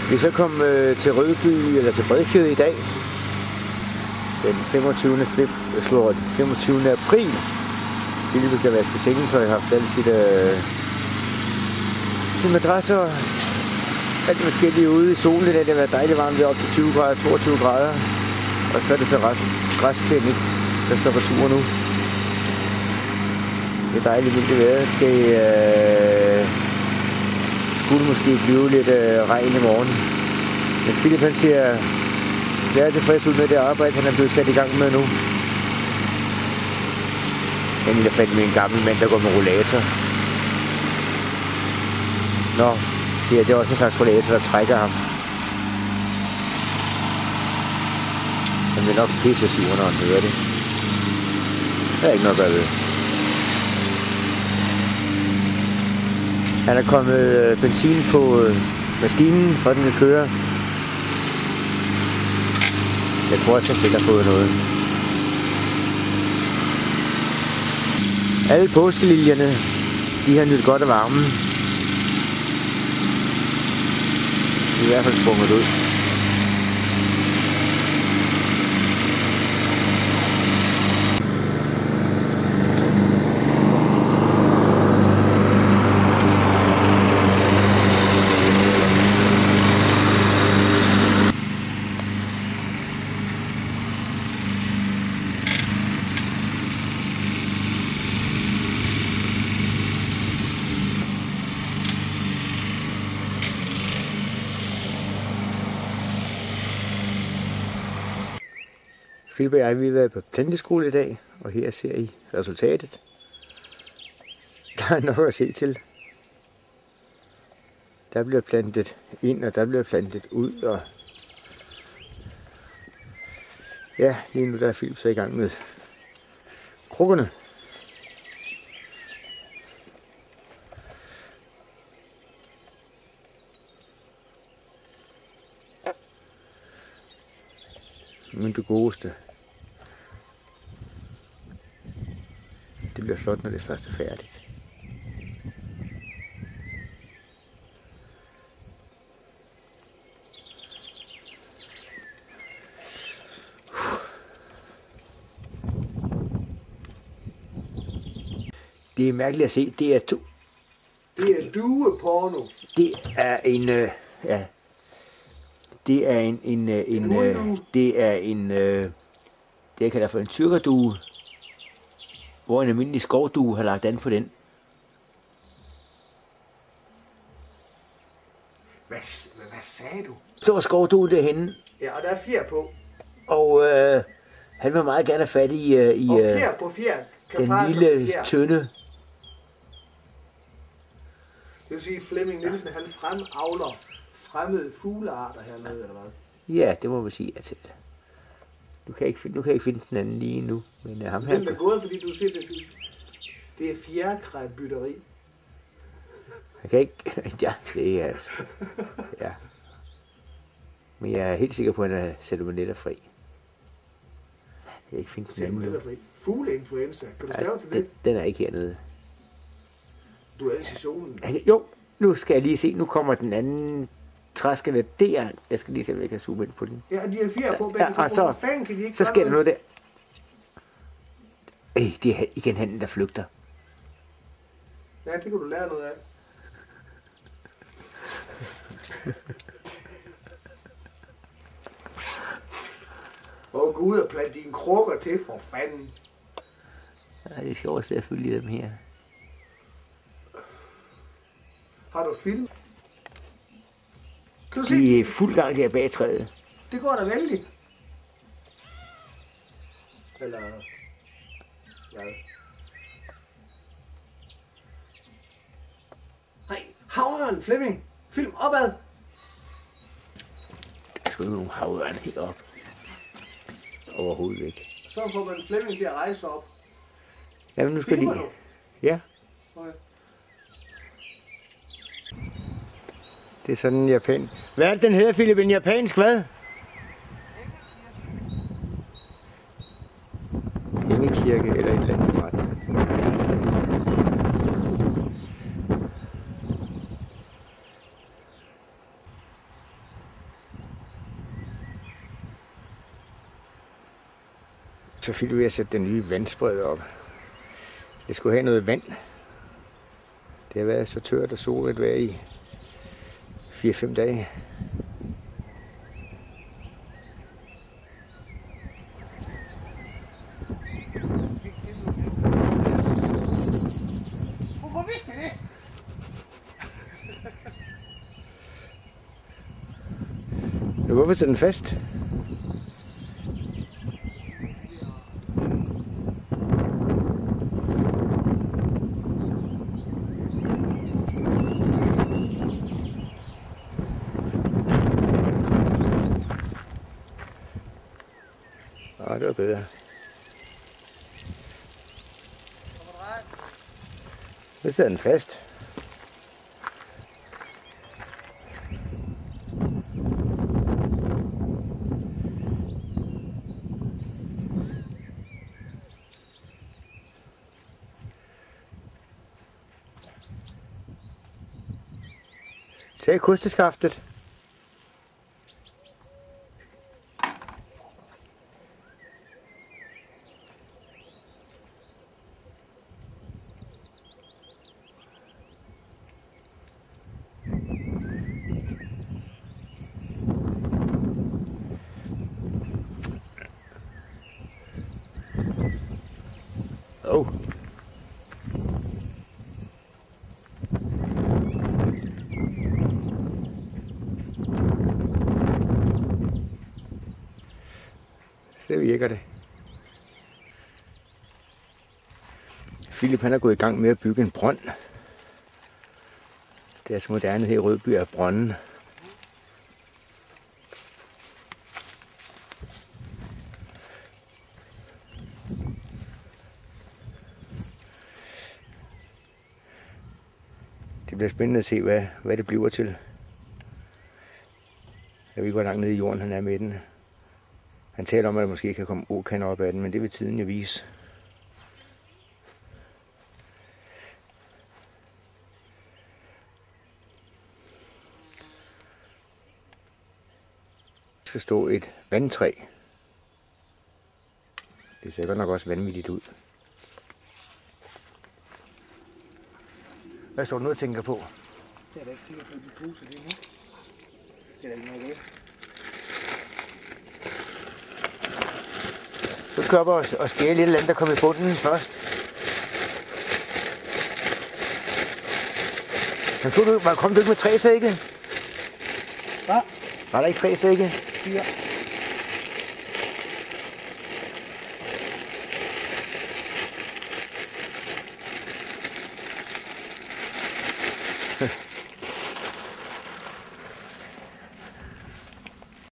Vi er så kommet til Rødby, eller til Bredfjed i dag. Den 25. april. Philip kan vaske sengetøj, har haft alle sine madrasser og alt det forskellige ude i solen. Det har været dejligt varmt, op til 20 grader, 22 grader. Og så er det så græsplæne, der står for tur nu. Det er dejligt vildt vejr. Det skulle måske blive lidt regn i morgen. Men Philip han ser glad tilfreds ud med det arbejde, han er blevet sat i gang med nu. Jeg er fat med en gammel mand, der går med rollator. Nå, det er også en slags rollator, der trækker ham. Han vil nok pisse sur, når han hører det. Der er ikke noget at gøre ved. Han er kommet benzin på maskinen, for den vil køre. Jeg tror også, han selv har fået noget. Alle påskeliljerne, de har nydt godt af varmen. De er i hvert fald sprunget ud. Philip og jeg, vi har været på planteskole i dag, og her ser I resultatet. Der er nok at se til. Der bliver plantet ind, og der bliver plantet ud, og ja, lige nu der er Philip så i gang med krukkerne. Men det godeste. Det bliver flot, når det først er færdigt. Det er mærkeligt at se. Det er Det er dueporno. Det er en ja. Det er det jeg kalder for en tyrkerdue, hvor en almindelig skovdue har lagt an på den. Hvad sagde du? Stor skovdue derhenne. Ja, og der er fjer på. Og han vil meget gerne have fat i og fjer på fjer. Den lille tynde. Det vil sige, Flemming Nielsen, han fremavler fremmede fuglearter hernede, eller hvad? Ja, det må man sige ja til. Nu kan jeg ikke finde den anden lige nu, men ham her. Den er gået, fordi du siger, det er fjerkræbytteri. Jeg kan ikke. Ja, det er altså. Ja. Men jeg er helt sikker på, at han er salmonella fri. Jeg kan ikke finde den anden nu. Fugleinfluenza. Kan du stave til det? Den er ikke hernede. Du er ellers i solen. Jo, nu skal jeg lige se. Nu kommer den anden træskende der. Jeg skal lige se, om jeg kan zoome ind på den. Ja, de har fjer på. Ja, og så sker der noget der. Det er igen handen, der flygter. Ja, det kan du lære noget af. Og gå ud og plante dine krukker til, for fanden. Ja, det er sjovt at følge dem her. Har du film? Kan du se? De er fuld gang der bag træet. Det går da vældig. Eller hvad? Nej, havørn, Flemming. Film opad. Der skal jo nogle havørn helt op. Overhovedet ikke. Så får man Flemming til at rejse op. Jamen nu skal de. Ja. Okay. Det er sådan en japan. Hvad er det, den hedder, Philip? En japansk hvad? Engekirke eller et eller andet ret. så fik vi ved at sætte den nye vandspreder op. Jeg skulle have noget vand. Det har været så tørt og solrigt vejr i 4-5 dage. Hvorfor vidste det? Nu, hvorfor sætter den fast? Det var bedre. Nu sidder den fast. Tag kosteskaftet. Oh. Så virker det. Philip han er gået i gang med at bygge en brønd. Det er så moderne her i Rødby af brønden. Det bliver spændende at se, hvad det bliver til. Jeg ved ikke, hvor langt nede i jorden han er med den. Han taler om, at der måske kan komme åkander op af den, men det vil tiden jo vise. Der skal stå et vandtræ. Det ser godt nok også vanvittigt ud. Hvad står du nu og tænker på? Jeg er da ikke sikker på, at de bruger det nu. Det er da ikke noget ved. Så kører vi og skære lidt land, der kommer i bunden først. Men kom du ikke med 3 sække? Hvad? Var der ikke 3 sække? 4.